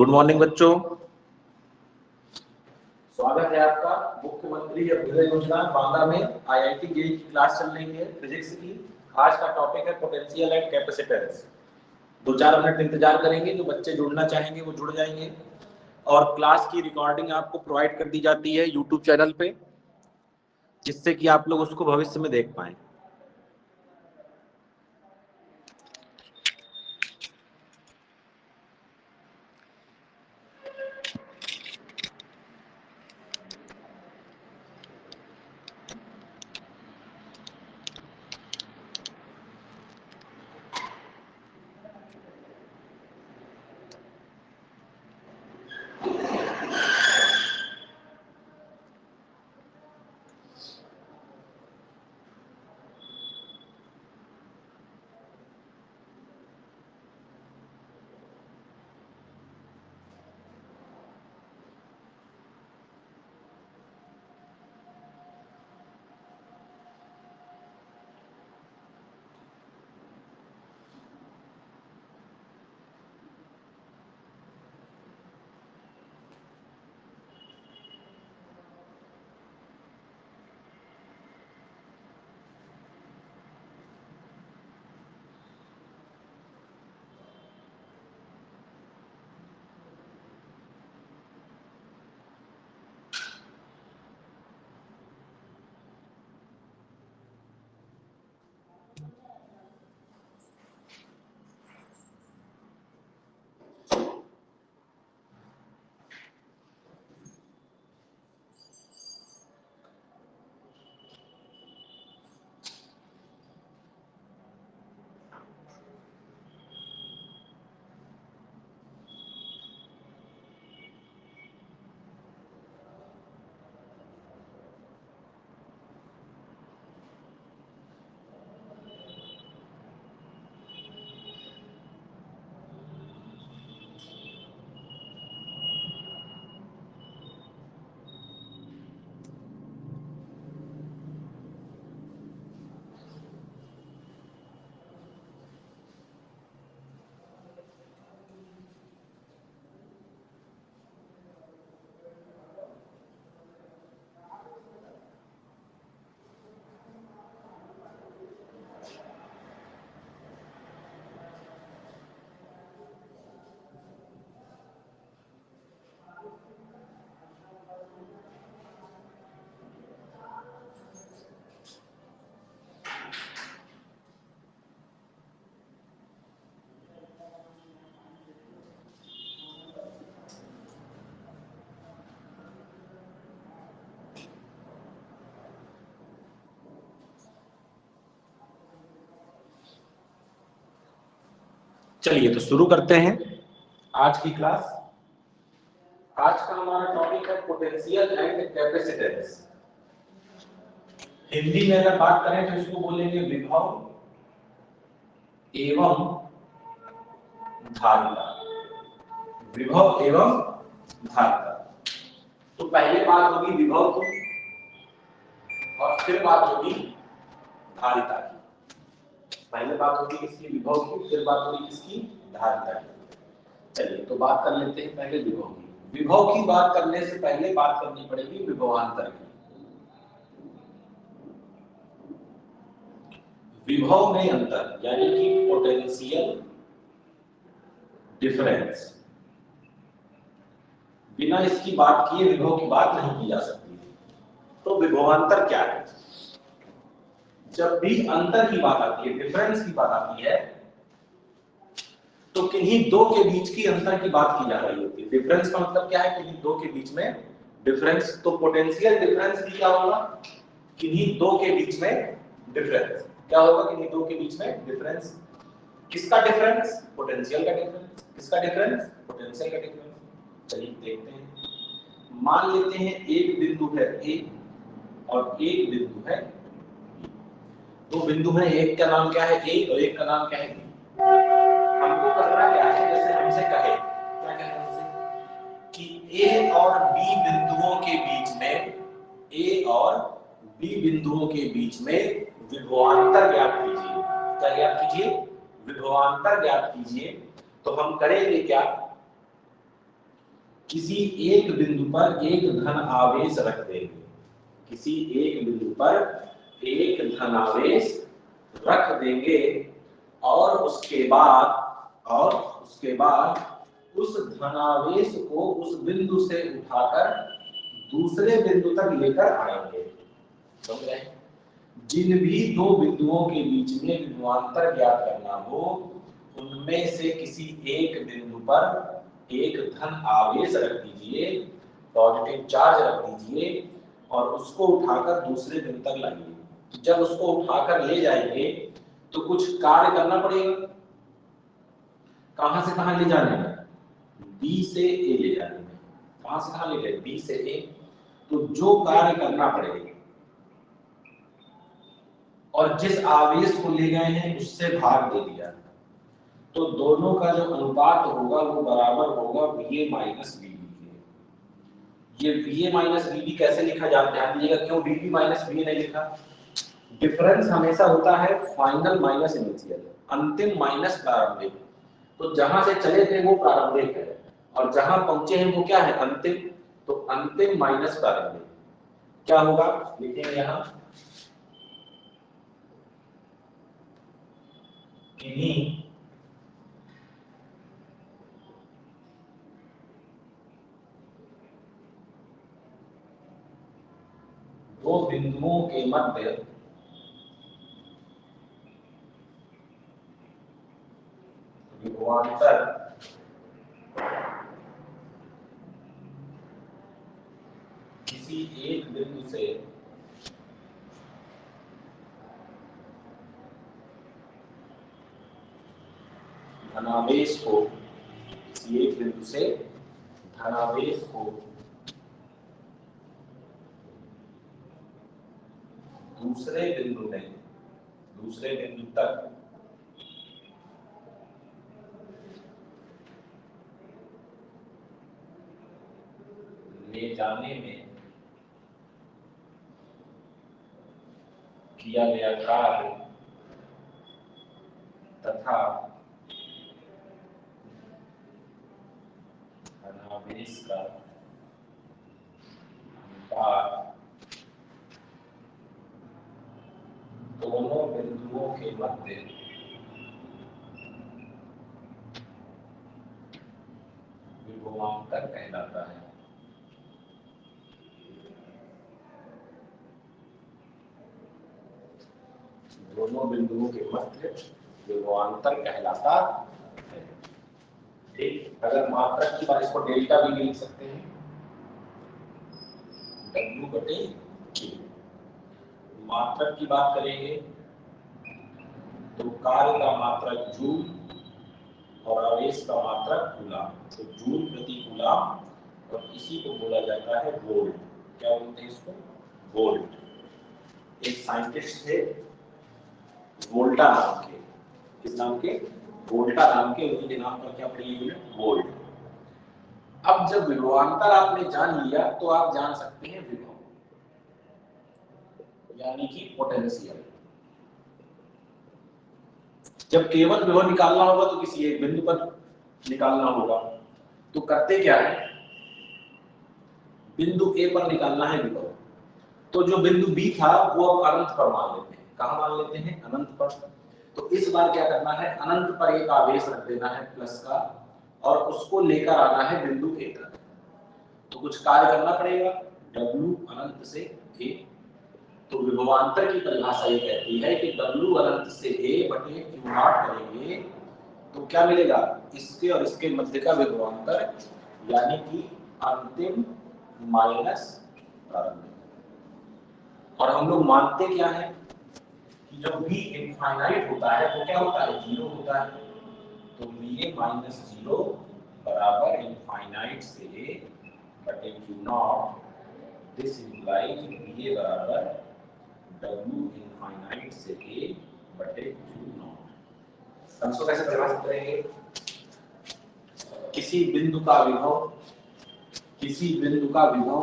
Good morning बच्चों, स्वागत है आपका मुख्यमंत्री अभ्युदय योजना बांदा में आईआईटी जेईई की क्लास चल रही है फिजिक्स की। आज का टॉपिक है पोटेंशियल एंड कैपेसिटेंस। 2-4 मिनट इंतजार करेंगे, जो बच्चे जुड़ना चाहेंगे वो जुड़ जाएंगे। और क्लास की रिकॉर्डिंग आपको प्रोवाइड कर दी जाती है यूट्यूब चैनल पे, जिससे कि आप लोग उसको भविष्य में देख पाएं। चलिए तो शुरू करते हैं आज की क्लास। आज का हमारा टॉपिक है पोटेंशियल एंड कैपेसिटेंस। हिंदी में अगर बात करें तो इसको बोलेंगे विभव एवं धारिता। विभव एवं धारिता। तो पहले बात होगी विभव की और फिर बात होगी धारिता की। पहले बात होगी किसकी? विभव की। फिर बात होगी किसकी? धारिता की। चलिए तो बात कर लेते हैं पहले विभव की। विभव की बात करने से पहले बात करनी पड़ेगी विभवांतर की। विभव में अंतर यानी कि पोटेंशियल डिफरेंस, बिना इसकी बात किए विभव की बात नहीं की जा सकती। तो विभवांतर क्या है? जब भी अंतर की बात आती है, डिफरेंस की बात आती है, तो किन्हीं दो के बीच की अंतर की बात की जा रही होती है। डिफरेंस का मतलब क्या है? किन्हीं दो के बीच में डिफरेंस। तो पोटेंशियल डिफरेंस भी क्या होगा? किन्हीं दो के बीच में डिफरेंस। क्या होगा? किन्हीं दो के बीच में डिफरेंस। किसका डिफरेंस? पोटेंशियल का डिफरेंस। किसका डिफरेंस? पोटेंशियल का डिफरेंस। चलिए देखते हैं। मान लेते हैं एक बिंदु है ए और एक बिंदु है बी। दो बिंदु है, एक का नाम क्या है? ए और एक का नाम क्या है? बी। हमको करना क्या है? जैसे हमसे कहे, क्या कहे हमसे कि ए और बी बिंदुओं के बीच में, ए और बी बिंदुओं के बीच में विभवांतर ज्ञात कीजिए। क्या ज्ञात कीजिए? विभवांतर ज्ञात कीजिए। तो हम करेंगे क्या? किसी एक बिंदु पर एक धन आवेश रख देंगे, किसी एक बिंदु पर एक धन आवेश रख देंगे और उसके बाद उस धनावेश को उस बिंदु से उठाकर दूसरे बिंदु तक लेकर आएंगे। समझ रहे हैं? जिन भी दो बिंदुओं के बीच में विभवांतर ज्ञात करना हो, उनमें से किसी एक बिंदु पर एक धन आवेश रख दीजिए, पॉजिटिव चार्ज रख दीजिए और उसको उठाकर दूसरे बिंदु तक लाइए। जब उसको उठाकर ले जाएंगे तो कुछ कार्य करना पड़ेगा। कहां से कहां ले जाने में? बी से ए ले जाने में। कहां से कहां ले गए? बी से ए। तो जो कार्य करना पड़ेगा और जिस आवेश को ले गए हैं उससे भाग दे दिया, तो दोनों का जो अनुपात होगा वो बराबर होगा VA माइनस VB के। ये VA माइनस VB कैसे लिखा जाता है? ध्यान दीजिएगा, क्यों VB माइनस VA नहीं लिखा? डिफरेंस हमेशा होता है फाइनल माइनस इनिशियल, अंतिम माइनस प्रारंभिक। तो जहां से चले थे वो प्रारंभिक है और जहां पहुंचे हैं वो क्या है? अंतिम। तो अंतिम माइनस प्रारंभिक क्या होगा? लिखेंगे यहां किन्हीं दो बिंदुओं के मध्य विभवांतर किसी एक बिंदु से धनावेश को, किसी एक बिंदु से धनावेश को दूसरे बिंदु तक ले जाने में किया गया कार्य तथा धनावेश का अनुपात दोनों बिंदुओं के मध्य विभवांतर कहलाता है। दोनों बिंदुओं के मध्य विभवांतर कहलाता है। ठीक, अगर मात्रक की बात, इसको डेल्टा भी लिख सकते हैं, W/Q। मात्रक की बात करेंगे तो कार्य का मात्रक जूल और आवेश का मात्रक कूलम। तो जूल प्रति कूलम, और इसी को बोला जाता है वोल्ट। क्या बोलते हैं इसको? वोल्ट। एक साइंटिस्ट थे वोल्टा नाम के, किस नाम के? वोल्टा नाम के, उनके नाम पर क्या पड़ी यूनिट? वोल्ट। अब जब विभवांतर आपने जान लिया तो आप जान सकते हैं विभव, यानी कि पोटेंशियल। जब केवल विभव निकालना होगा तो किसी एक बिंदु पर निकालना होगा। तो करते क्या है? बिंदु ए पर निकालना है विभव, तो जो बिंदु बी था वो अब अनंत पर मान लेते हैं। कहां मान लेते हैं? अनंत पर। तो इस बार क्या करना है? अनंत पर एक आवेश रख देना है प्लस का, और उसको लेकर आना है बिंदु ए तक। तो कुछ कार्य करना पड़ेगा, W अनंत से A। तो विभवांतर की परिभाषा ये कहती है कि W अनंत से A बटे Q0 करेंगे तो क्या मिलेगा? इसके और इसके मध्य का विभवांतर, यानी कि अंतिम माइनस प्रारंभिक। और हम लोग मानते क्या है कि जब भी इनफाइनाइट होता है तो क्या होता है? 0 होता है। तो VA माइनस 0 बराबर इनफाइनाइट से A बटे Q0। दिस इंप्लाइज VA बराबर W इनफाइनाइट से A बटे Q0। हम इसको कैसे परिभाषित करेंगे? किसी बिंदु का विभव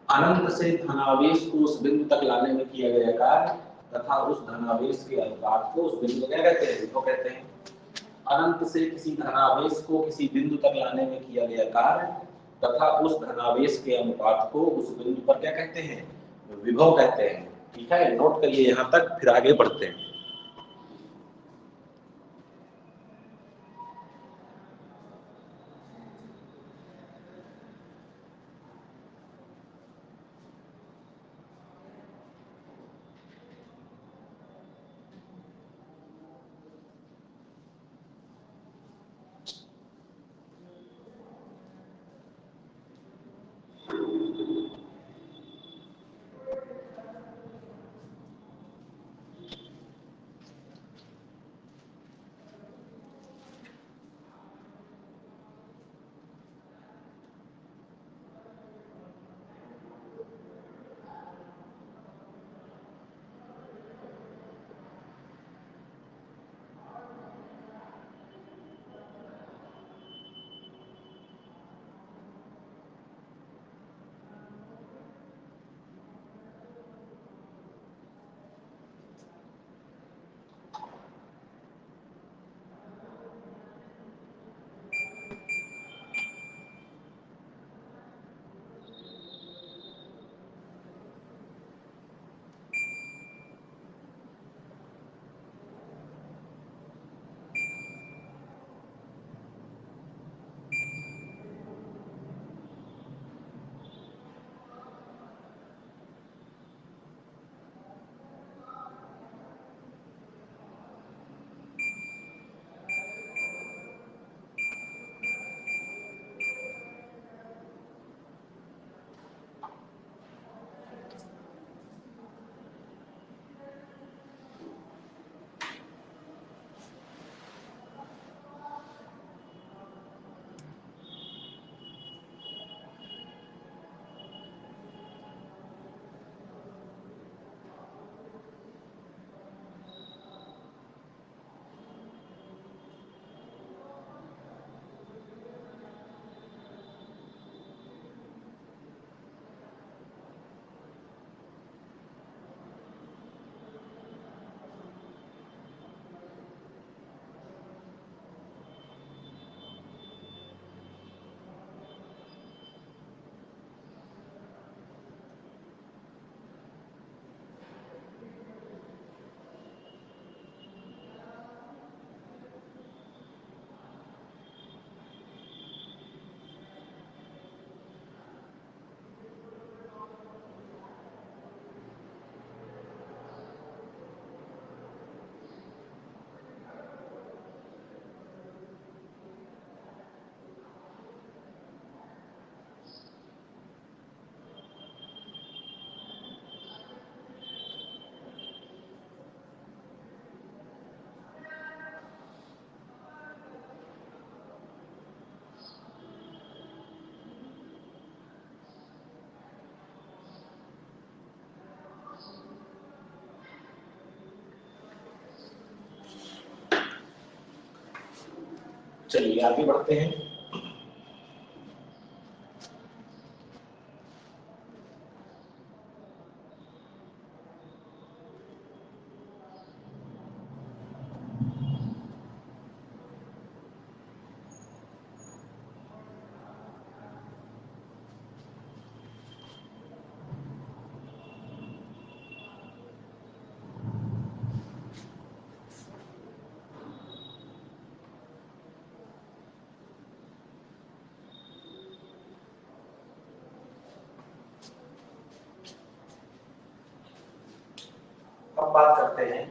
अनंत से धनावेश को उस बिंदु तक लाने में किया गया कार्य तथा उस धनावेश के अनुपात को उस बिंदु को क्या कहते हैं? विभव कहते हैं। अनंत से किसी धनावेश को किसी बिंदु तक लाने में किया गया कार्य तथा उस धनावेश के अनुपात को उस बिंदु पर क्या कहते हैं, विभव कहते हैं। ठीक है, नोट करिए यहाँ तक, फिर आगे बढ़ते हैं। चलिए आगे बढ़ते हैं। अब बात करते हैं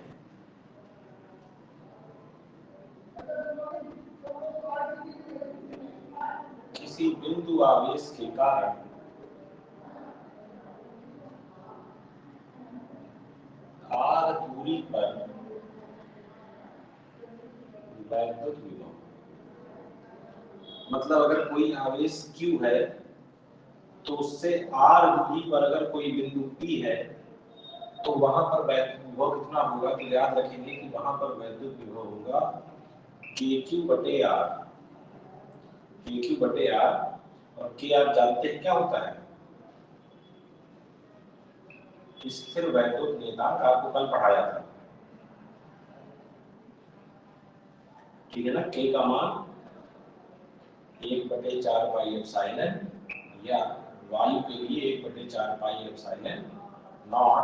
किसी बिंदु आवेश के कारण r दूरी पर वैद्युत विभव। मतलब अगर कोई आवेश q है तो उससे r दूरी पर अगर कोई बिंदु p है तो वहां पर वैद्युत विभव कितना होगा, कि याद रखेंगे कि वहां पर वैद्युत विभव होगा kq बटे r। kq बटे r, और k आप जानते हैं क्या होता है, स्थिर वैद्युत नियतांक, आपको कल पढ़ाया था। ठीक है ना, k का मान 1/4 पाई एप्सिलॉन या वायु के लिए 1/4 पाई एप्सिलॉन नॉट,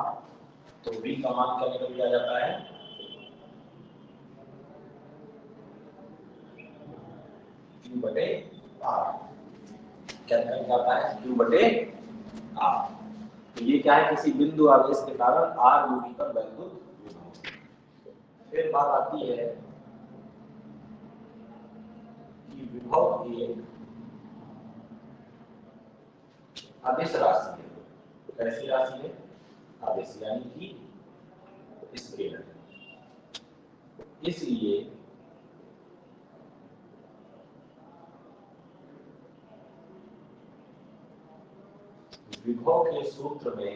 तो v का मान क्या निकल दिया जाता है, Q/R। क्या निकल जाता है, Q/R। तो ये क्या है, किसी बिंदु आवेश के कारण r दूरी पर वैद्युत विभव। फिर बात आती है कि विभव एक अदिश राशि है। कैसी राशि है, अदिश, यानी कि स्केलर। इसलिए विभव के सूत्र में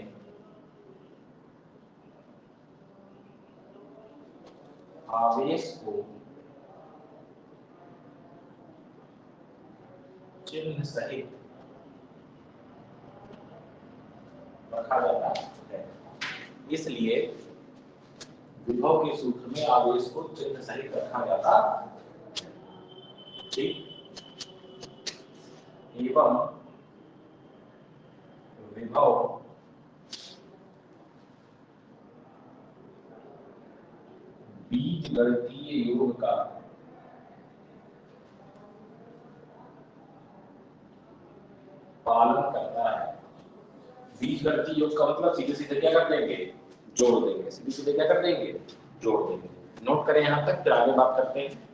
आवेश को चिन्ह सहित रखा जाता है। इसलिए विभव के सूत्र में आवेश को चिन्ह सहित रखा जाता है। ठीक, एवं विभव बीजगणितीय योग का पालन करता है। बीजगणितीय योग का मतलब सीधे सीधे क्या कर देंगे, जोड़ देंगे। सीधे सीधे क्या कर देंगे, जोड़ देंगे। नोट करें यहां तक, फिर आगे बात करते हैं।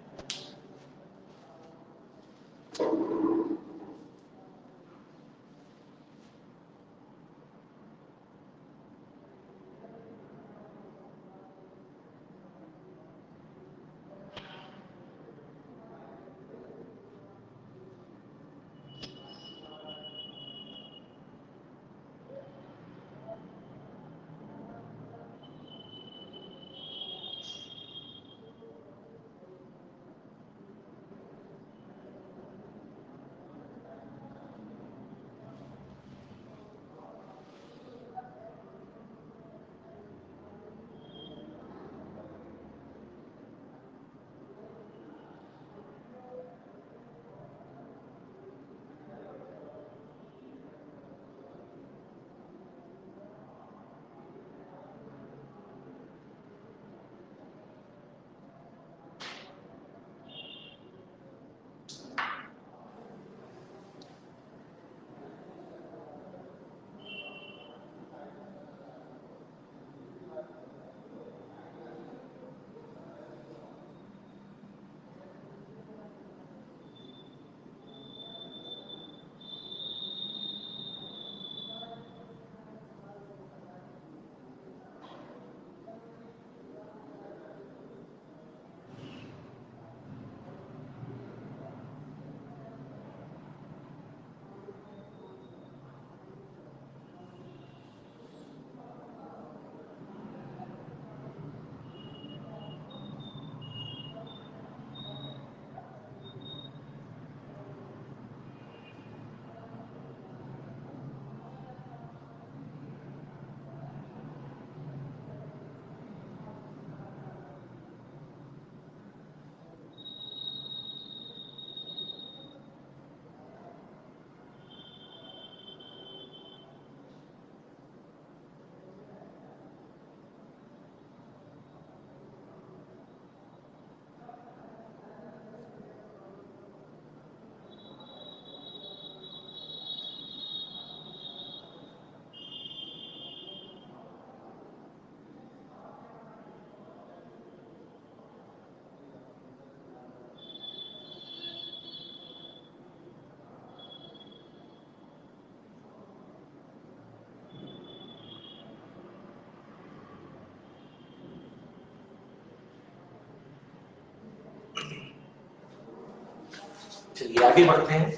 चलिए आगे बढ़ते हैं।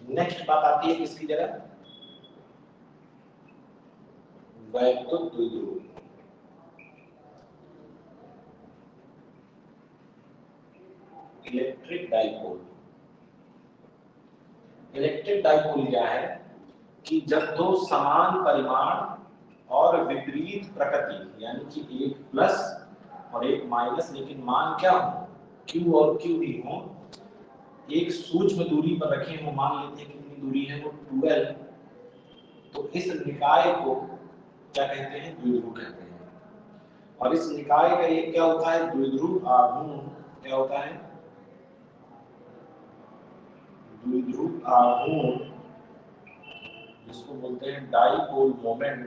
नेक्स्ट बात आती है किसकी जगह, वैद्युत द्विध्रुव। Electric dipole. इलेक्ट्रिक डाइपोल क्या है कि जब दो समान परिमाण और विपरीत प्रकृति यानी कि एक प्लस और एक माइनस, लेकिन मान क्या हो, Q और Q ही हो, एक सूक्ष्म दूरी पर रखे हो, मान लेते हैं कितनी दूरी है वो 12, तो इस निकाय को क्या कहते हैं, द्विध्रुव कहते हैं। और इस निकाय का एक क्या होता है, द्विध्रुव आघूर्ण। क्या होता है, द्विध्रुव आघूर्ण, जिसको बोलते हैं डाइपोल मोमेंट।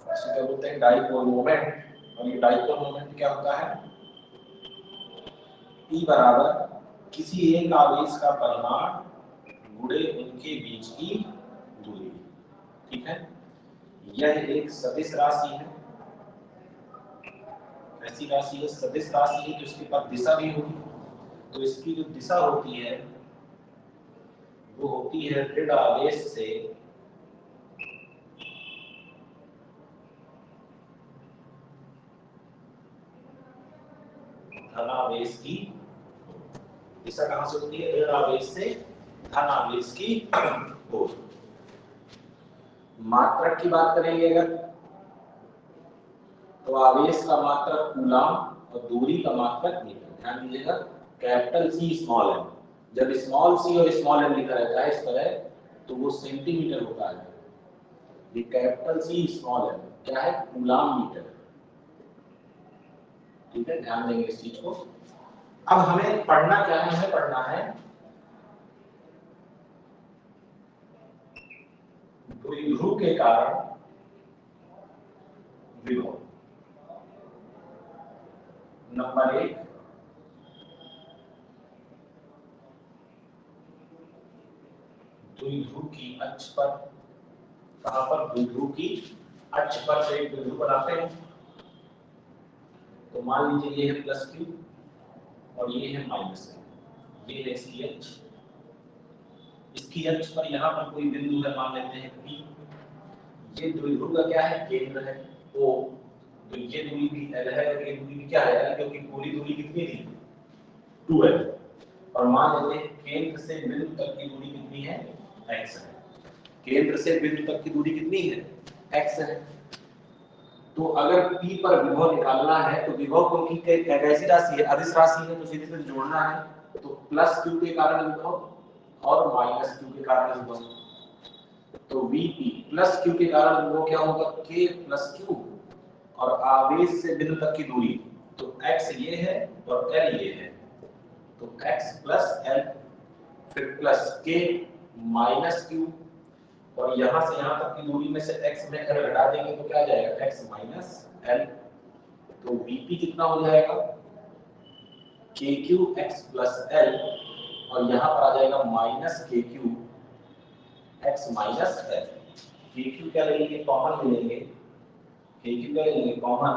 इसको क्या बोलते हैं, डाइपोल मोमेंट। और ये डाइपोल मोमेंट क्या होता है, P बराबर किसी एक आवेश का परिमाण गुणे उनके बीच की दूरी। ठीक है, यह एक सदिश राशि है। ऐसी राशि है, सदिश राशि है, तो इसके पास दिशा भी होगी। तो इसकी जो दिशा होती है वो होती है ऋण आवेश से धनावेश की। दिशा कहां से होती है, ऋण आवेश से धनावेश की ओर। मात्रक की बात करेंगे अगर, तो आवेश का मात्रक कूलम और दूरी का मात्रक मीटर। ध्यान दीजिएगा, कैपिटल सी स्मॉल एम, जब स्मॉल सी और स्मॉल एम लिखा रहता है इस तरह तो वो सेंटीमीटर होता है। ये कैपिटल सी स्मॉल एम क्या है, कूलम मीटर। ठीक है, ध्यान देंगे इस चीज को। अब हमें पढ़ना क्या है, हमें पढ़ना है द्विध्रुव के कारण विभव। नंबर 1, द्विध्रुव की अक्ष पर, कहां पर, द्विध्रुव की अक्ष पर से एक द्विध्रुव बनाते हैं। तो मान लीजिए ये है प्लस क्यू और ये है माइनस क्यू, ये है इसकी अक्ष। इसकी अक्ष पर यहाँ पर कोई बिंदु है, मान लेते हैं P। ये द्विध्रुव का क्या है, केंद्र है O। तो ये दूरी भी L है और ये दूरी भी क्या है L, क्योंकि पूरी दूरी कितनी थी, 2L। और मान लेते हैं केंद्र से बिंदु तक की दूरी कितनी है, x है। केंद्र से बिंदु तक की दूरी कितनी है, x है। तो अगर P पर विभव निकालना है तो विभव को की कैसी राशि है, अदिश राशि है, तो सीधे सीधे जोड़ना है। तो प्लस q के कारण विभव और माइनस q के कारण विभव। तो Vp प्लस q के कारण विभव क्या होगा, k प्लस q, और आवेश से बिंदु तक की दूरी, तो x ये है और l ये है, तो x प्लस l, फिर प्लस k माइनस q, और यहां से यहां तक की दूरी में से x में l घटा देंगे तो क्या आ जाएगा, x माइनस l। तो Vp कितना हो जाएगा, kq x प्लस l, और यहां पर आ जाएगा minus kq x minus l। kq क्या लेंगे, कॉमन ले लेंगे, kq क्या लेंगे कॉमन,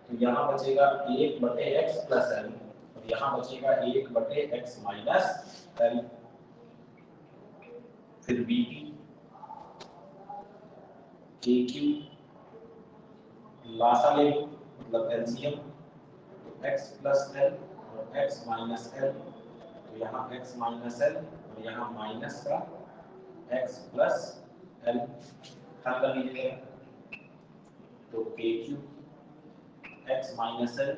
तो यहाँ बचेगा 1 बटे x प्लस l, और यहाँ बचेगा 1 बटे x माइनस l। फिर Vp kq लासा ले लो, मतलब एलसीएम, तो x प्लस l और x माइनस l, तो यहाँ x माइनस l और यहाँ माइनस का x प्लस l, हल कर लीजिएगा। तो kq x minus l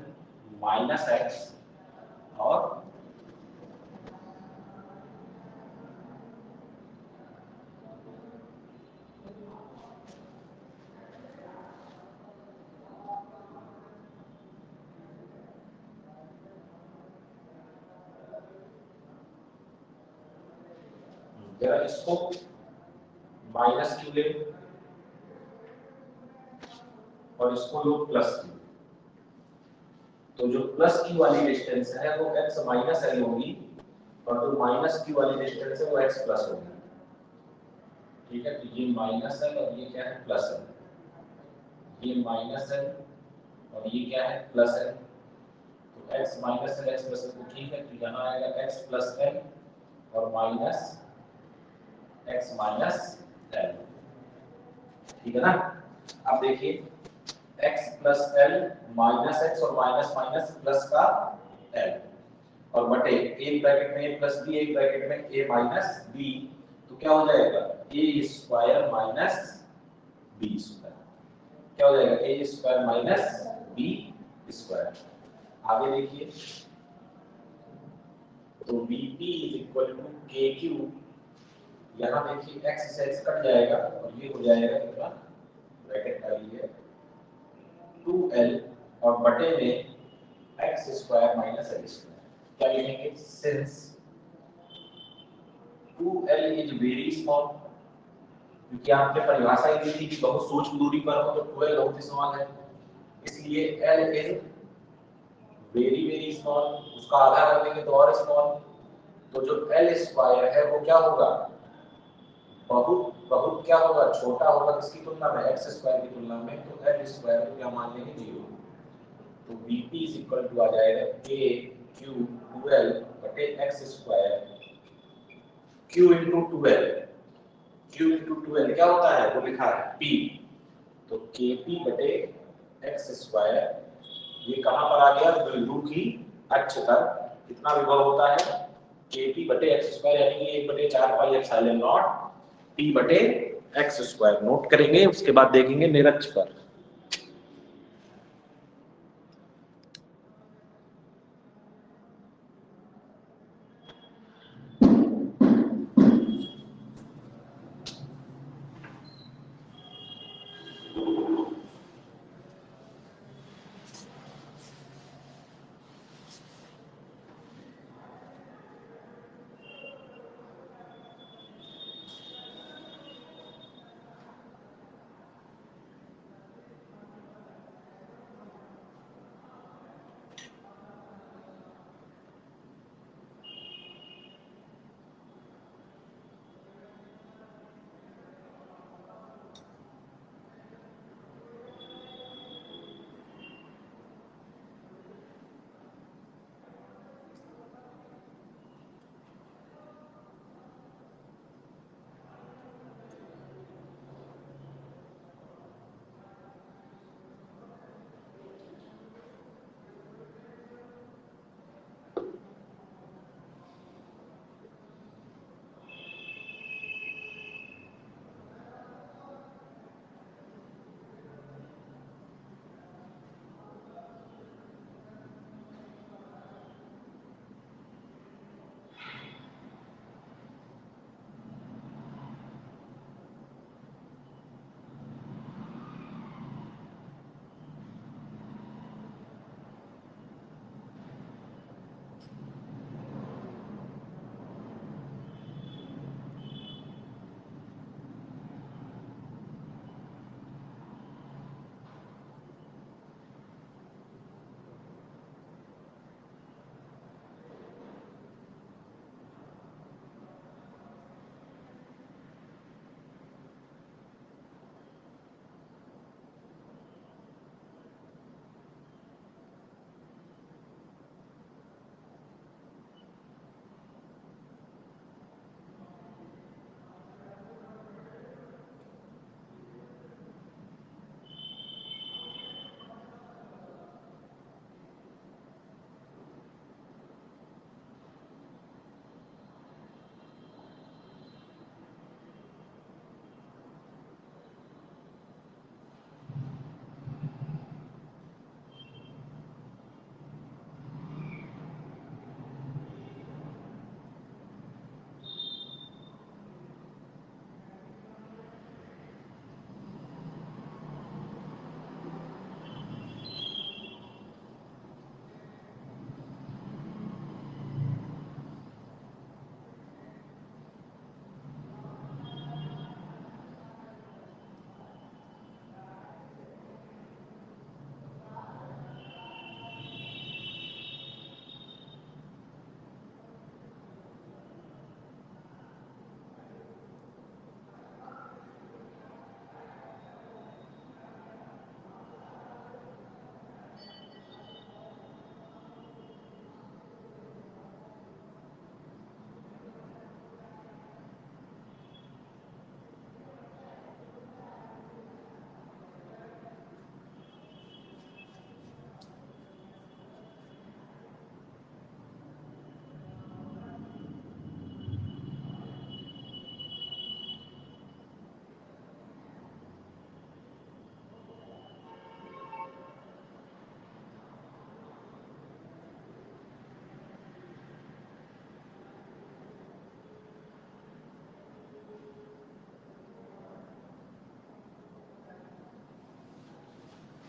minus x, और जरा इसको माइनस क्यू ले और इसको लो प्लस क्यू। तो जो प्लस क्यू वाली डिस्टेंस है वो x माइनस l होगी, और जो माइनस क्यू वाली डिस्टेंस है वो x प्लस होगी। ठीक है, तो ये माइनस l और ये क्या है, प्लस l। ये माइनस l और ये क्या है, प्लस l। तो x minus L x plus L तो ठीक है, तो यहाँ आएगा x प्लस एल और माइनस x माइनस एल, ठीक है ना। अब देखिए x plus L minus x और माइनस माइनस प्लस का एल और बटे एक ब्रैकेट में a प्लस बी, एक ब्रैकेट में a माइनस बी, तो क्या हो जाएगा a square minus B square, क्या हो जाएगा a square minus B square. आगे देखिए तो Vp is equal to K Q, यहाँ देखिए x से x कट जाएगा और ये हो जाएगा कितना, ब्रैकेट डालिए 2l और बटे में x square minus l square, क्या लिखेंगे since 2l is very small, क्योंकि आपने परिभाषा ही दी थी कि बहुत सूक्ष्म दूरी पर हो तो 2l बहुत स्मॉल है, इसलिए l is very very small, उसका आधा कर देंगे तो और स्मॉल, तो जो l स्क्वायर है वो क्या होगा, बहुत बहुत क्या होगा, छोटा होगा किसकी तुलना में, x स्क्वायर की तुलना में, तो l स्क्वायर को क्या मान लेंगे 0, तो Vp इज इक्वल टू आ जाएगा k q 2l बटे x square q into 2l, q into 2l क्या होता है वो लिखा है p, तो kp बटे x स्क्वायर, ये कहां पर आ गया, बिंदु की अक्ष पर कितना विभव होता है kp बटे x स्क्वायर, यानी कि 1 बटे 4 पाई एप्सिलॉन नॉट p बटे x स्क्वायर, नोट करेंगे उसके बाद देखेंगे निरक्ष पर।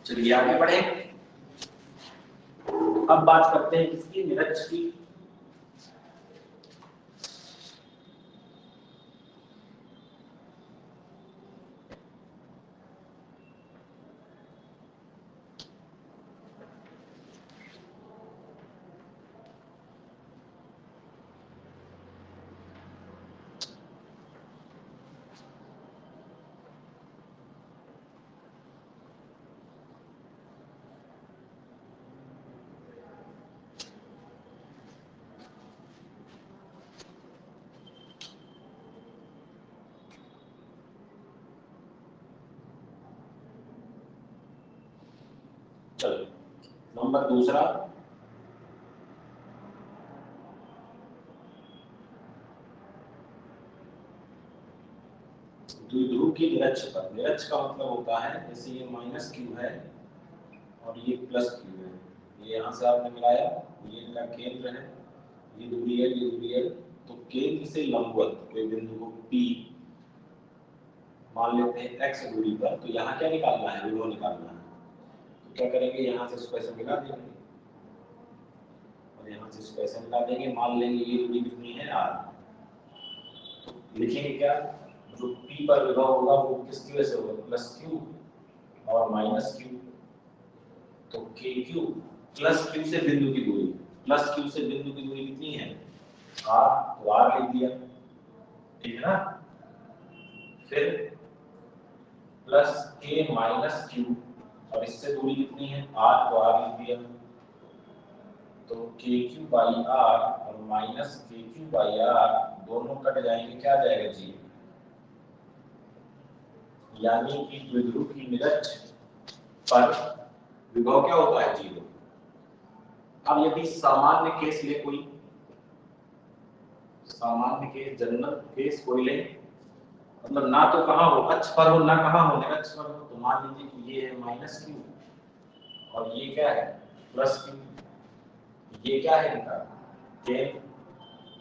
चलिए आगे बढ़े। अब बात करते हैं किसकी, निरक्ष की। चलो नंबर दूसरा, द्विध्रुव की निरक्ष पर। निरक्ष का मतलब होता है जैसे ये माइनस क्यू है और ये प्लस क्यू है, ये यहाँ से आपने मिलाया, ये इनका केंद्र है, ये दूरी है, ये दूरी है, तो केंद्र से लंबवत कोई बिंदु को P मान लेते हैं x दूरी पर, तो यहाँ क्या निकालना है, विभव निकालना है। तो क्या करेंगे, यहाँ से स्क्वायर मिला देंगे और यहाँ से स्क्वायर मिला देंगे, मान लेंगे ये दूरी कितनी है r, तो लिखेंगे क्या, जो P पर विभव होगा वो किसकी वजह से होगा, प्लस क्यू और माइनस क्यू, तो के क्यू प्लस क्यू से बिंदु की दूरी, प्लस क्यू से बिंदु की दूरी कितनी है r, तो r लिख दिया, ठीक है ना। फिर प्लस के माइनस क्यू और इससे दूरी कितनी है r, तो r लिख दिया, तो के क्यू बाई आर और माइनस के क्यू बाई आर दोनों कट जाएंगे, क्या आ जाएगा जी, यानी कि द्विध्रुव की निरक्ष पर विभव क्या होता है, जीरो। अब यदि सामान्य केस ले, कोई सामान्य केस, जनरल केस कोई ले, मतलब ना तो कहाँ हो अक्ष पर हो, ना कहाँ हो निरक्ष पर हो, तो मान लीजिए कि ये है माइनस क्यू और ये क्या है प्लस क्यू, ये क्या है इनका केंद्र,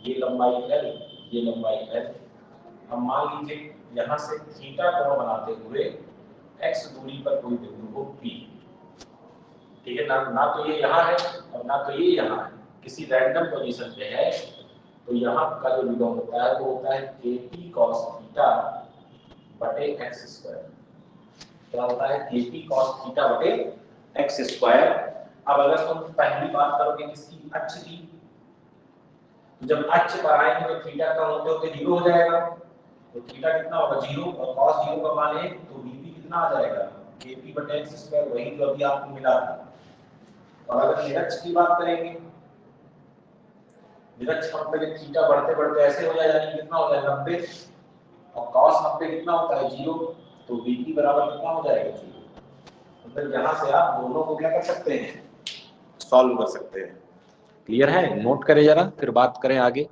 ये लंबाई L, ये लंबाई L। अब मान लीजिए यहाँ से थीटा कोण बनाते हुए x दूरी पर कोई बिंदु हो P, ठीक है ना तो ये यहाँ है और ना तो ये यहाँ है, किसी रैंडम पोजीशन पे है, तो यहाँ का जो विभव होता है वो होता है kp cos थीटा बटे x स्क्वायर। क्या होता है, kp cos थीटा बटे x स्क्वायर। अब अगर तुम पहली बात करोगे किसकी, अक्ष की, जब अक्ष पर आएंगे तो थीटा का होते होते जीरो हो जाएगा, तो थीटा कितना होगा जीरो, और cos जीरो का मान है तो vp कितना आ जाएगा, kp बटे x स्क्वायर, वही जो अभी आपको मिला था। और अगर निरक्ष की बात करेंगे, निरक्ष मतलब थीटा बढ़ते बढ़ते ऐसे हो जाएगा, यानी कितना हो जाएगा 90, और cos 90 कितना होता है जीरो, तो vp बराबर कितना हो जाएगा जीरो। मतलब यहाँ से आप दोनों को क्या कर सकते हैं, सॉल्व कर सकते हैं। क्लियर है, नोट करें जरा, फिर बात करें आगे।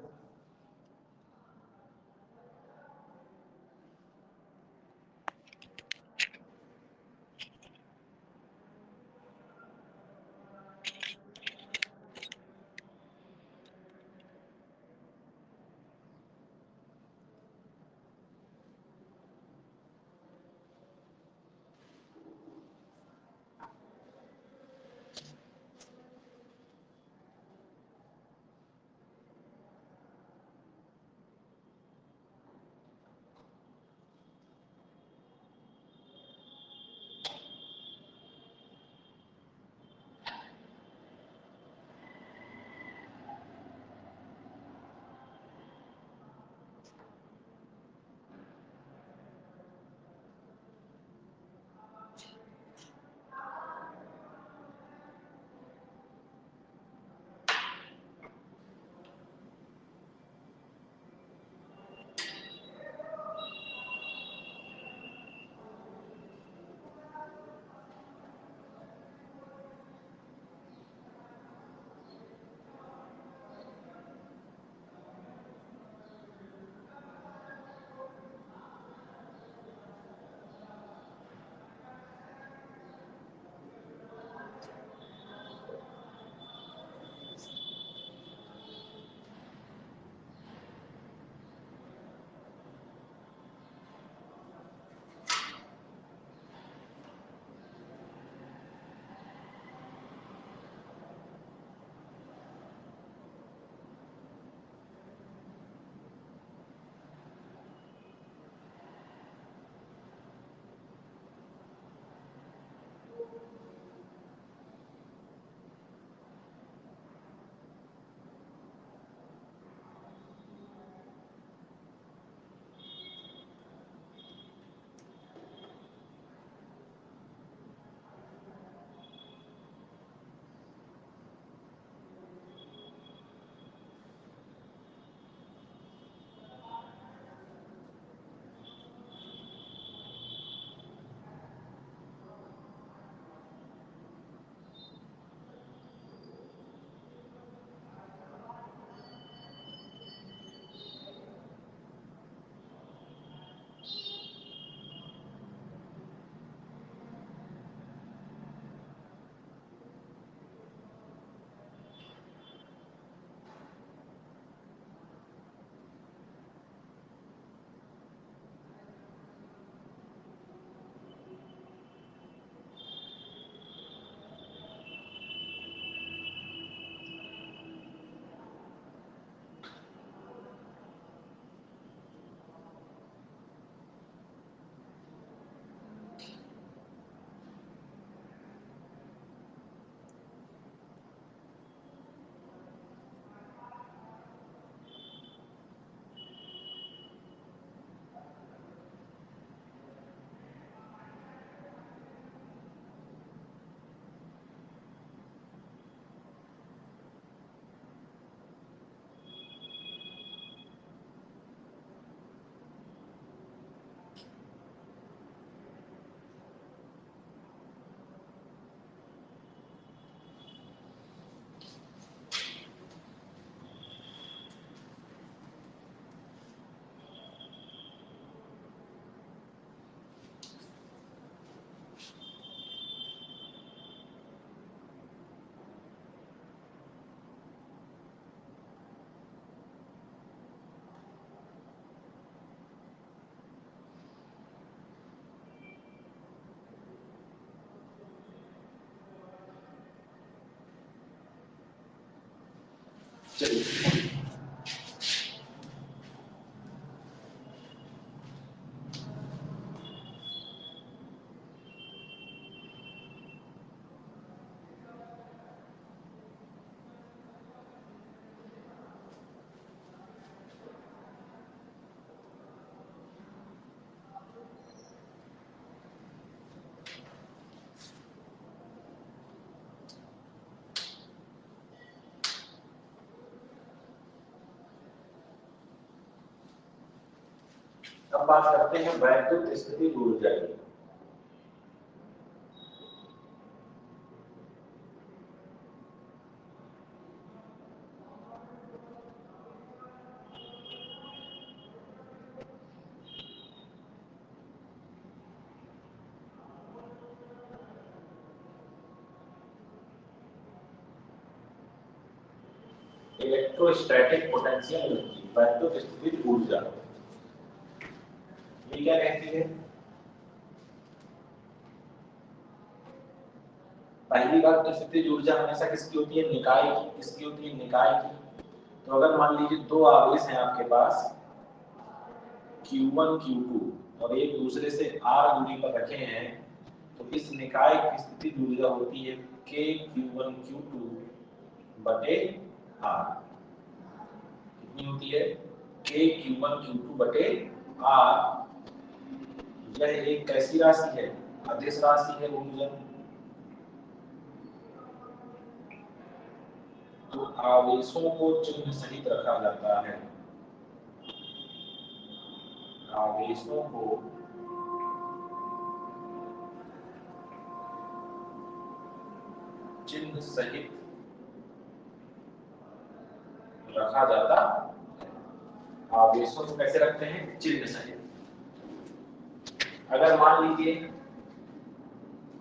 चलिए अब बात करते हैं वैद्युत स्थिति ऊर्जा की। इलेक्ट्रोस्टैटिक पोटेंशियल एनर्जी, वैद्युत स्थिति ऊर्जा, ये क्या कहती है? पहली बात तो स्थितिज ऊर्जा हमेशा किसकी होती है? निकाय की। किसकी होती है? निकाय की। तो अगर मान लीजिए दो आवेश हैं आपके पास Q1 Q2 और एक दूसरे से r दूरी पर रखे हैं, तो इस निकाय की स्थितिज ऊर्जा होती है K Q1 Q2 बटे r। कितनी होती है? K Q1 Q2 बटे r। यह एक कैसी राशि है? अदिश राशि है ऊर्जा। तो आवेशों को चिन्ह सहित रखा जाता है। आवेशों को चिन्ह सहित रखा जाता है। आवेशों को कैसे रखते हैं? चिन्ह सहित। अगर मान लीजिए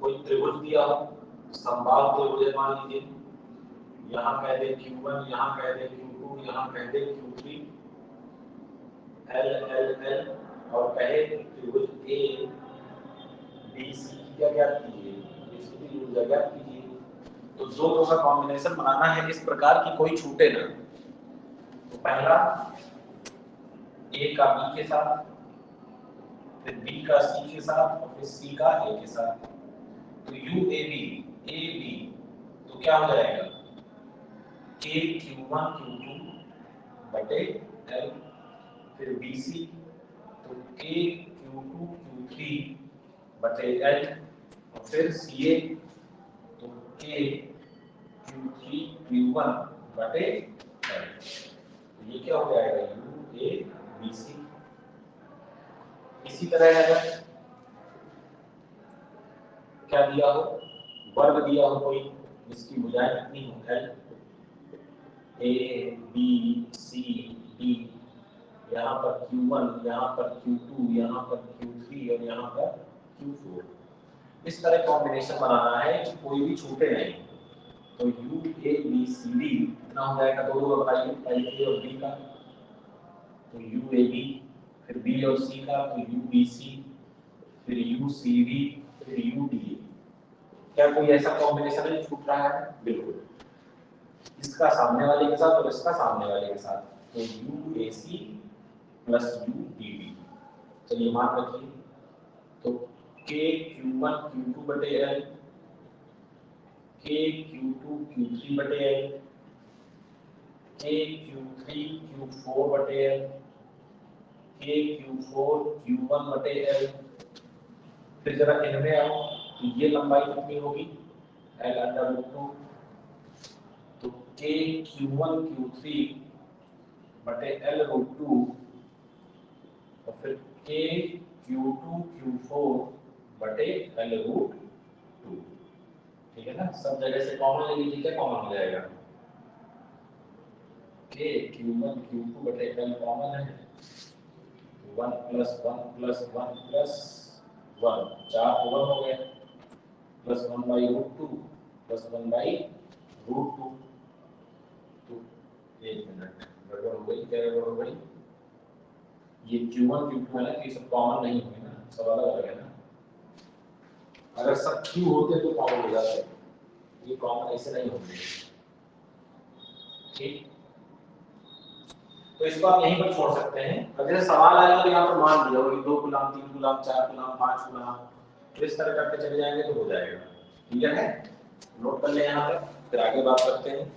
कोई त्रिभुज दिया हो, समबाहु त्रिभुज मान लीजिए, यहाँ कह दे Q1, यहाँ कह दे Q2, यहाँ कह दे Q3, L L L, और कहे त्रिभुज A B C क्या ज्ञात कीजिए, स्थितिज ऊर्जा ज्ञात कीजिए। तो दोनों का कॉम्बिनेशन बनाना है इस प्रकार की कोई छूटे ना। तो पहला A का B के साथ, फिर B का C के साथ और फिर C का A के साथ। तो UAB AB तो क्या हो जाएगा? K Q1 Q2 बटे L, फिर BC तो K Q2 Q3 बटे L, और फिर CA तो K Q3 Q1 बटे L। तो ये क्या हो जाएगा? UABC। इसी तरह अगर क्या दिया हो, वर्ग दिया हो कोई, जिसकी भुजाएं कितनी हो? L, A B C D, यहाँ पर Q1, यहाँ पर Q2, यहाँ पर Q3 और यहाँ पर Q4। इस तरह कॉम्बिनेशन बनाना है कि कोई भी छूटे नहीं। तो UABCD कितना हो जाएगा? दो दो बताइए, LA और B का, तो UAB, फिर B और C का तो UBC, फिर UCB, फिर UDA। क्या कोई ऐसा कॉम्बिनेशन नहीं छूट रहा है? बिल्कुल। इसका सामने वाले के साथ और इसका सामने वाले के साथ, तो UAC प्लस UDB। चलिए मान रखिए, तो K Q1 Q2 बटे L, K Q2 Q3 बटे L, K Q3 Q4 बटे L, K Q4 Q1 बटे L। फिर जरा इनमें आओ, तो ये लंबाई कितनी होगी? L under root 2। तो K Q1 Q3 बटे L रूट 2, और फिर K Q2 Q4 बटे L रूट 2। ठीक है ना? सब जगह से कॉमन ले लीजिए, क्या कॉमन हो जाएगा? K Q1 Q2 बटे L कॉमन है, 1 प्लस 1 प्लस 1 प्लस 1, 4 1 हो गया, plus 1 by root 2 plus 1 by root 2। तो एक मिनट, गड़बड़ हो गई। क्या गड़बड़ हो गई? ये Q1 Q2 है ना, ये सब कॉमन नहीं होंगे ना, सब अलग अलग है ना। अगर सब Q होते तो कॉमन हो जाते, ये कॉमन ऐसे नहीं होंगे। ठीक, तो इसको आप यहीं पर छोड़ सकते हैं। अब जैसे सवाल आएगा तो यहाँ पर मान दिया होगा 2 कूलम 3 कूलम 4 कूलम 5 कूलम, तो इस तरह करके चले जाएंगे तो हो जाएगा। क्लियर है? नोट कर ले यहाँ पर, फिर आगे बात करते हैं।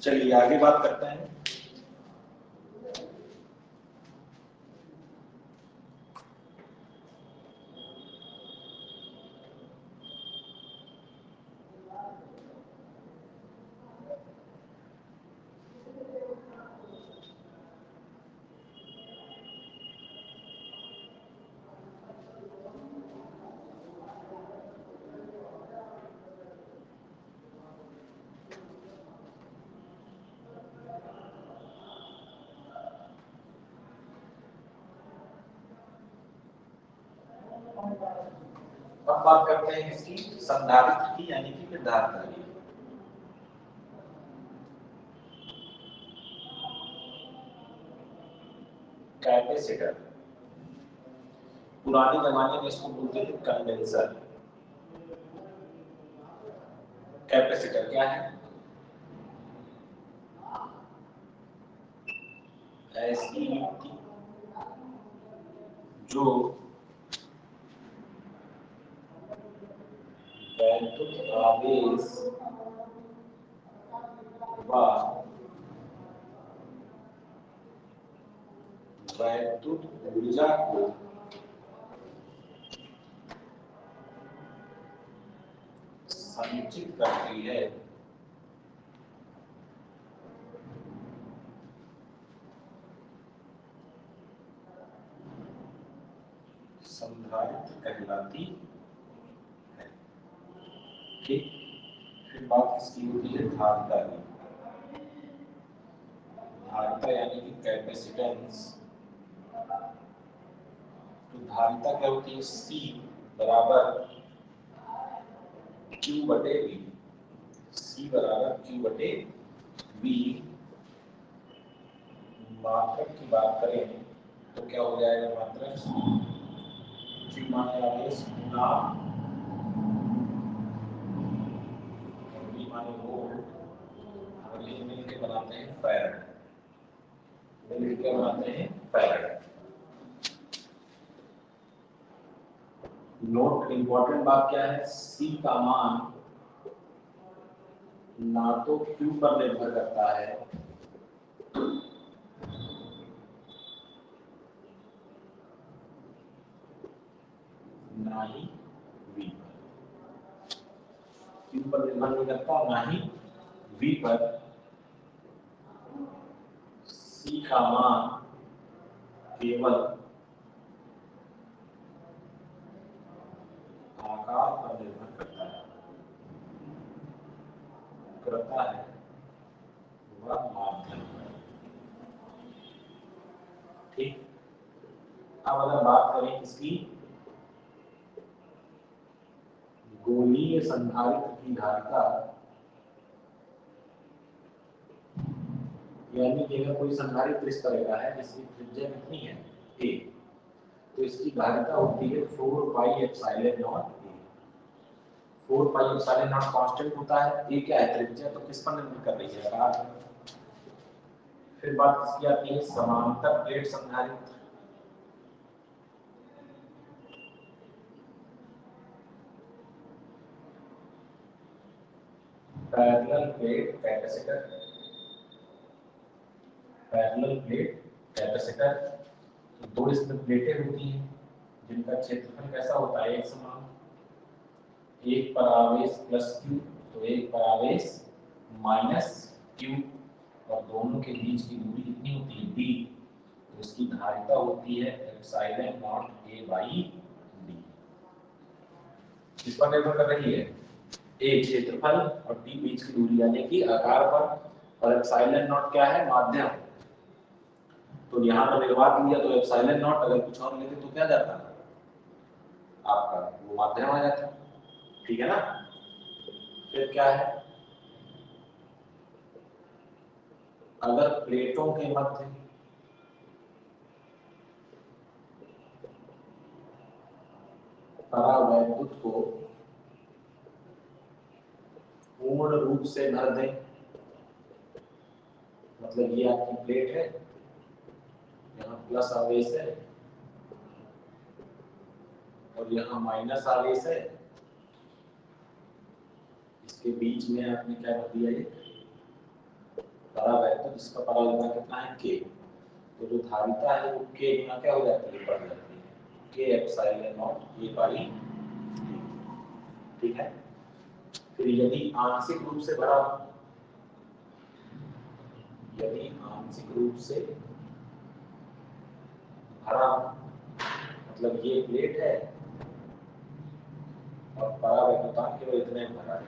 चलिए आगे बात करते हैं। अब बात करते हैं इसकी संधारित्र की, यानी कि निर्धारिता की। कैपेसिटर, पुराने जमाने में इसको बोलते थे कंडेंसर। कैपेसिटर क्या है? ऐसी युक्ति जो वैद्युत आवेश व वैद्युत ऊर्जा को संचित करती है। संधारित्र कहलाती है। ठीक, फिर बात किसकी होती है? धारिता की। धारिता यानी कि कैपेसिटेंस। तो धारिता क्या होती है? C बराबर Q बटे V। C बराबर Q बटे V। मात्रक की बात करें तो क्या हो जाएगा? मात्रक Q माने आवेश गुना V माने वोल्ट, और ये मिलके बनाते हैं फैराड। मिलके बनाते हैं फैराड। नोट, इंपॉर्टेंट बात क्या है? C का मान ना तो Q पर निर्भर करता है ना ही V पर। Q पर निर्भर नहीं करता, ना ही V पर। C का मान केवल आकार पर निर्भर करता है वह माध्यम पर। ठीक, अब अगर बात करें इसकी गोलीय संधारित्र की धारिता, यानी कि अगर कोई संधारित्र इस तरह का है जिसकी त्रिज्या कितनी है? a, तो इसकी धारिता होती है 4 pi epsilon not a। 4 pi epsilon not constant होता है, a क्या है? त्रिज्या। तो किस पर निर्भर कर रही है? आकार। फिर बात किसकी आती है? समांतर प्लेट संधारित्र। Parallel plate capacitor. Parallel plate capacitor, तो दो इसमें प्लेटें होती हैं जिनका क्षेत्रफल कैसा होता है? एक समान। एक पर आवेश प्लस Q, तो एक पर आवेश माइनस Q, और दोनों के बीच की दूरी कितनी होती है? D। तो इसकी धारिता होती है epsilon not A by D। किस पर निर्भर कर रही है? A क्षेत्रफल और D बीच की दूरी, यानी कि आकार पर। और एप्सिलॉन नॉट क्या है? माध्यम। तो यहाँ पर निर्वात लिया तो एप्सिलॉन नॉट, अगर कुछ और लेते तो क्या जाता? आपका वो माध्यम आ जाता। ठीक है ना? फिर क्या है? अगर प्लेटों के मध्य परावैद्युत को पूर्ण रूप से भर दें, मतलब ये आपकी प्लेट है, यहाँ प्लस आवेश है और यहाँ माइनस आवेश है, इसके बीच में आपने क्या कर दिया? ये परावैद्युत, इसका परावैद्युत कितना है? K। तो जो धारिता है वो K गुना क्या हो जाती है? बढ़ जाती है, K epsilon not A by D। ठीक है? फिर यदि आंशिक रूप से भरा, यदि आंशिक रूप से भरा, मतलब ये प्लेट है और परावैद्युतांक केवल इतने भरा है,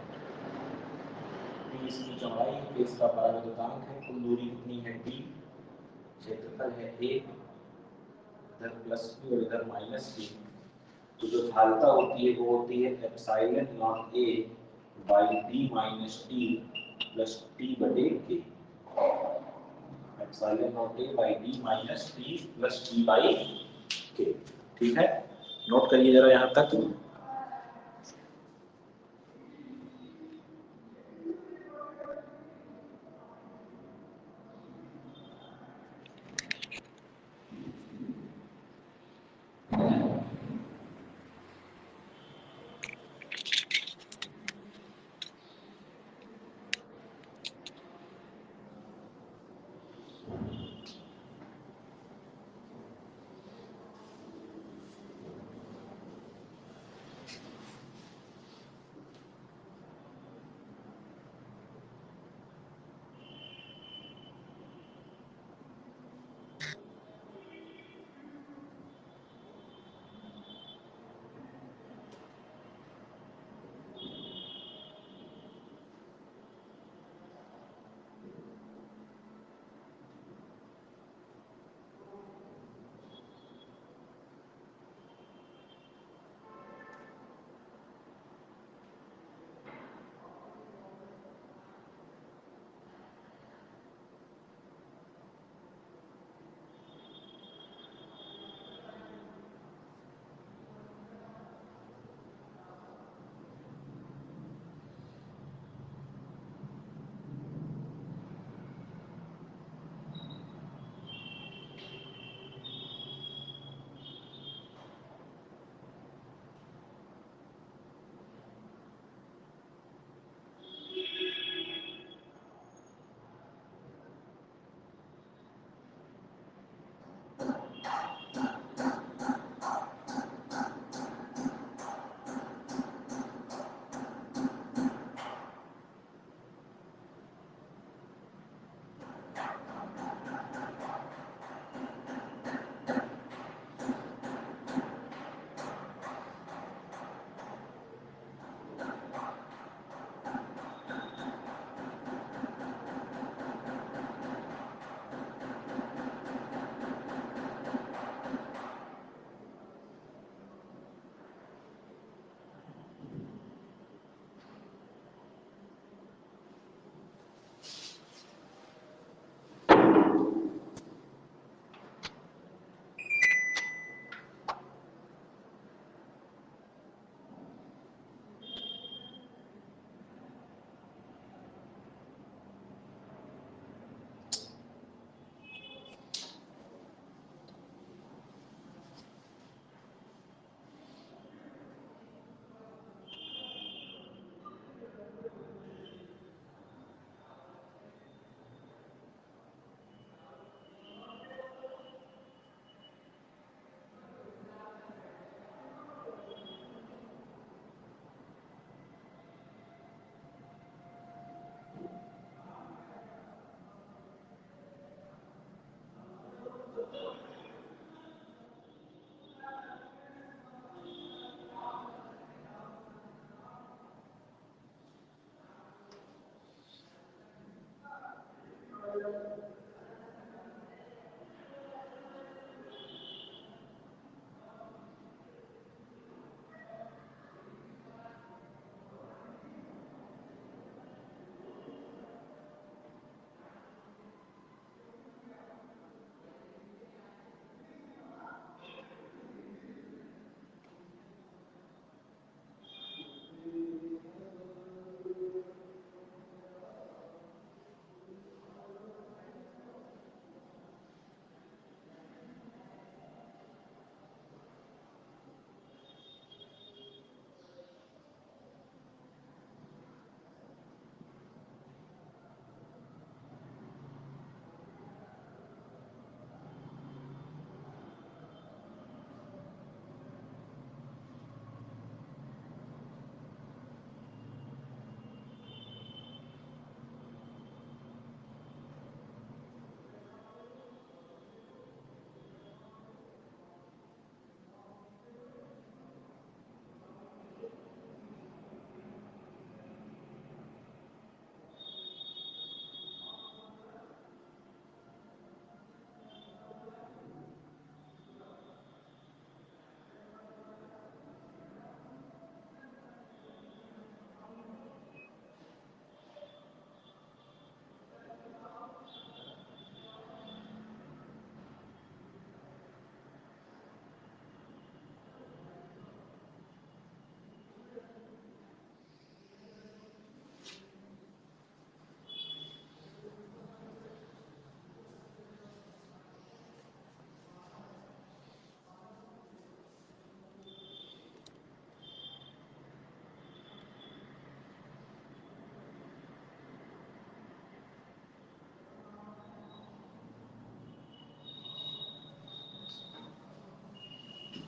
P इसकी चौड़ाई है, K इसका परावैद्युतांक है, कुल दूरी कितनी है? D, क्षेत्रफल है A, इधर प्लस Q और इधर माइनस Q, तो जो धारिता होती है वो होती है epsilon naught A by B minus T plus T बटे K. Epsilon naught A by B minus T plus T by K. ठीक है, नोट करिए जरा यहां तक।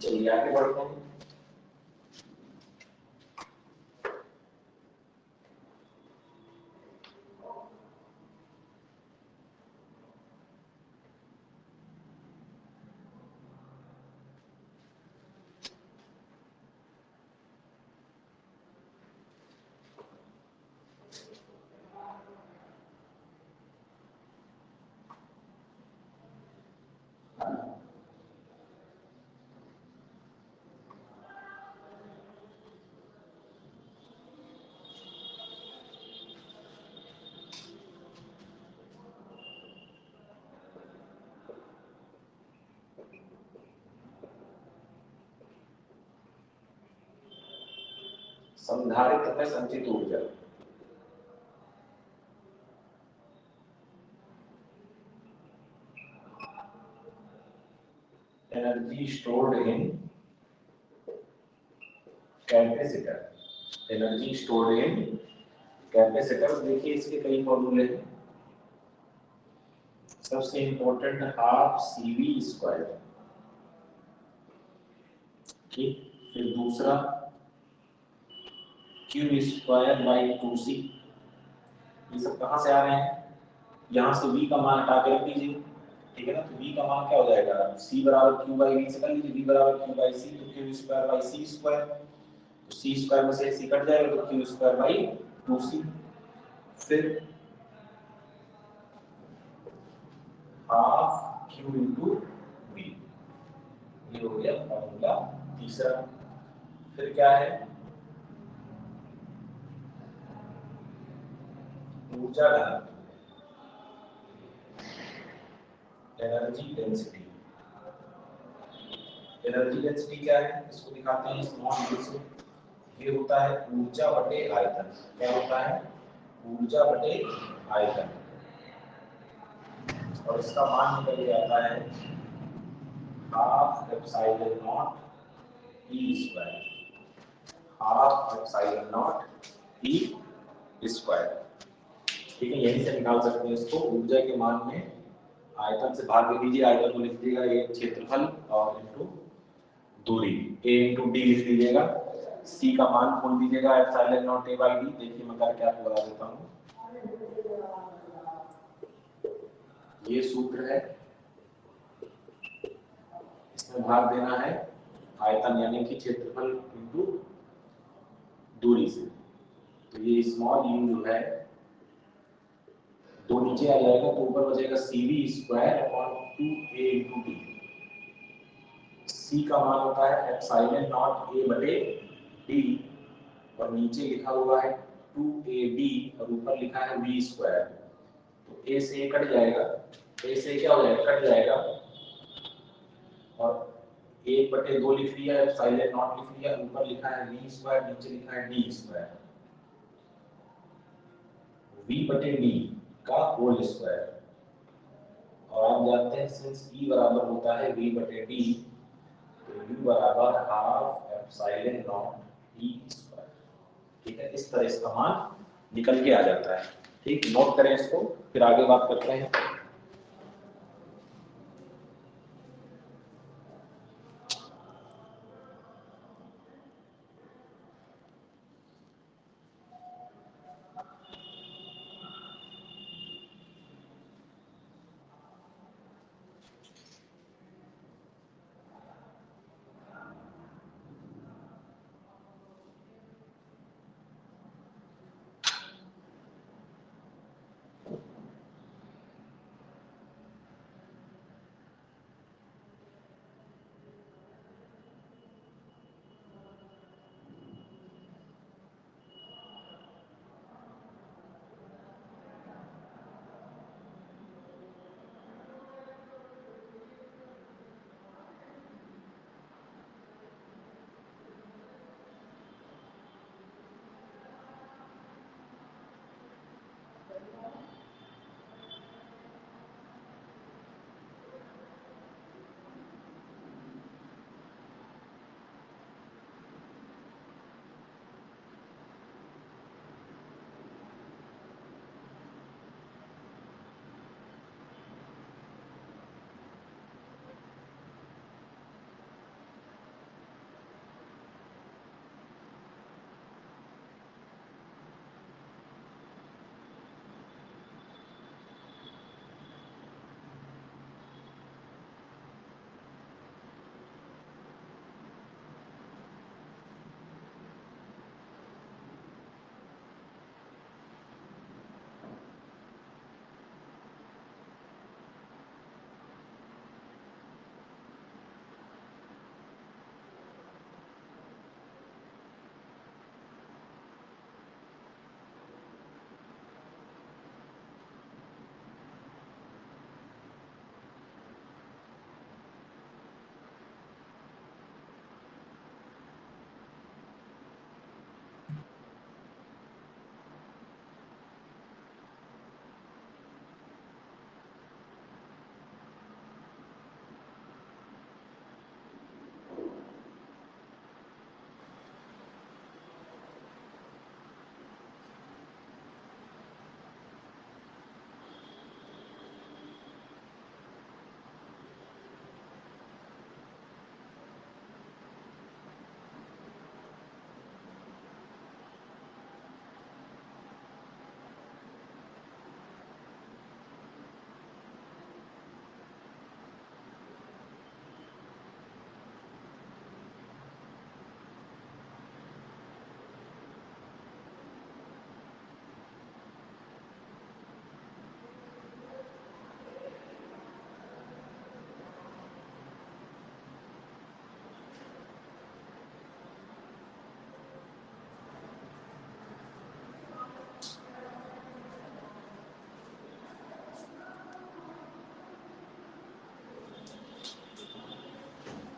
चलिए आगे बढ़ते हैं। संधारित्र में संचित ऊर्जा, energy stored in capacitor, energy stored in capacitor. देखिए इसके कई फॉर्मूले हैं। सबसे इंपॉर्टेंट हाफ CV स्क्वायर, ठीक। फिर दूसरा Q स्क्वायर बाई 2C। ये सब कहाँ से आ रहे हैं? यहाँ से V का मान हटा के रख दीजिए, ठीक है ना। तो V का मान क्या हो जाएगा? C बराबर Q बाई V से कर लीजिए, V बराबर Q बाई C, तो Q square by C square, तो C स्क्वायर में से C कट जाएगा तो Q स्क्वायर बाई 2C। फिर हाफ Q इंटू V, ये हो गया फॉर्मूला तीसरा। फिर क्या है? ऊर्जा घनत्व, एनर्जी डेंसिटी। एनर्जी डेंसिटी क्या है? इसको दिखाते हैं स्मॉल u से। ये होता है ऊर्जा बटे आयतन। क्या होता है? ऊर्जा बटे आयतन। और इसका मान निकल के आता है half epsilon not E square, half epsilon not E square, ठीक है। यहीं से निकाल सकते हैं इसको। ऊर्जा के मान में आयतन से भाग दे दीजिए, आयतन को लिख दीजिएगा ये क्षेत्रफल और इनटू दूरी, a इंटू डी लिख दीजिएगा। c का मान खोल दीजिएगा epsilon not a by D. देखिए मैं करके आपको बता देता हूँ। ये सूत्र है, इसमें भाग देना है आयतन यानी कि क्षेत्रफल इनटू दूरी से। तो ये स्मॉल u जो है दो नीचे आ जाएगा तो ऊपर बचेगा CV square upon 2a into D. C का मान होता है एप्सिलॉन नॉट a बटे d, और नीचे लिखा हुआ है 2ab और ऊपर लिखा है v स्क्वायर। तो a से a कट जाएगा, a से क्या हो जाएगा? कट जाएगा, और 1/2 लिख लिया, एप्सिलॉन नॉट लिख लिया, ऊपर लिखा है v स्क्वायर, नीचे लिखा है d स्क्वायर, v बटे d का होल स्क्वायर। और आप जानते हैं सिंस E बराबर होता है v बटे d, तो u बराबर half epsilon not e square, ठीक है। इस तरह इसका मान निकल के आ जाता है, ठीक। नोट करें इसको, फिर आगे बात करते हैं।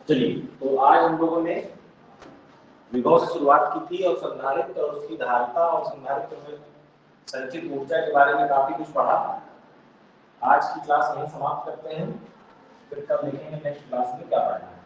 चलिए, तो आज हम लोगों ने विभव से शुरुआत की थी और संधारित्र और उसकी धारिता और संधारित्र में संचित ऊर्जा के बारे में काफी कुछ पढ़ा। आज की क्लास यहीं समाप्त करते हैं, फिर कल देखेंगे नेक्स्ट क्लास में क्या पढ़ना है।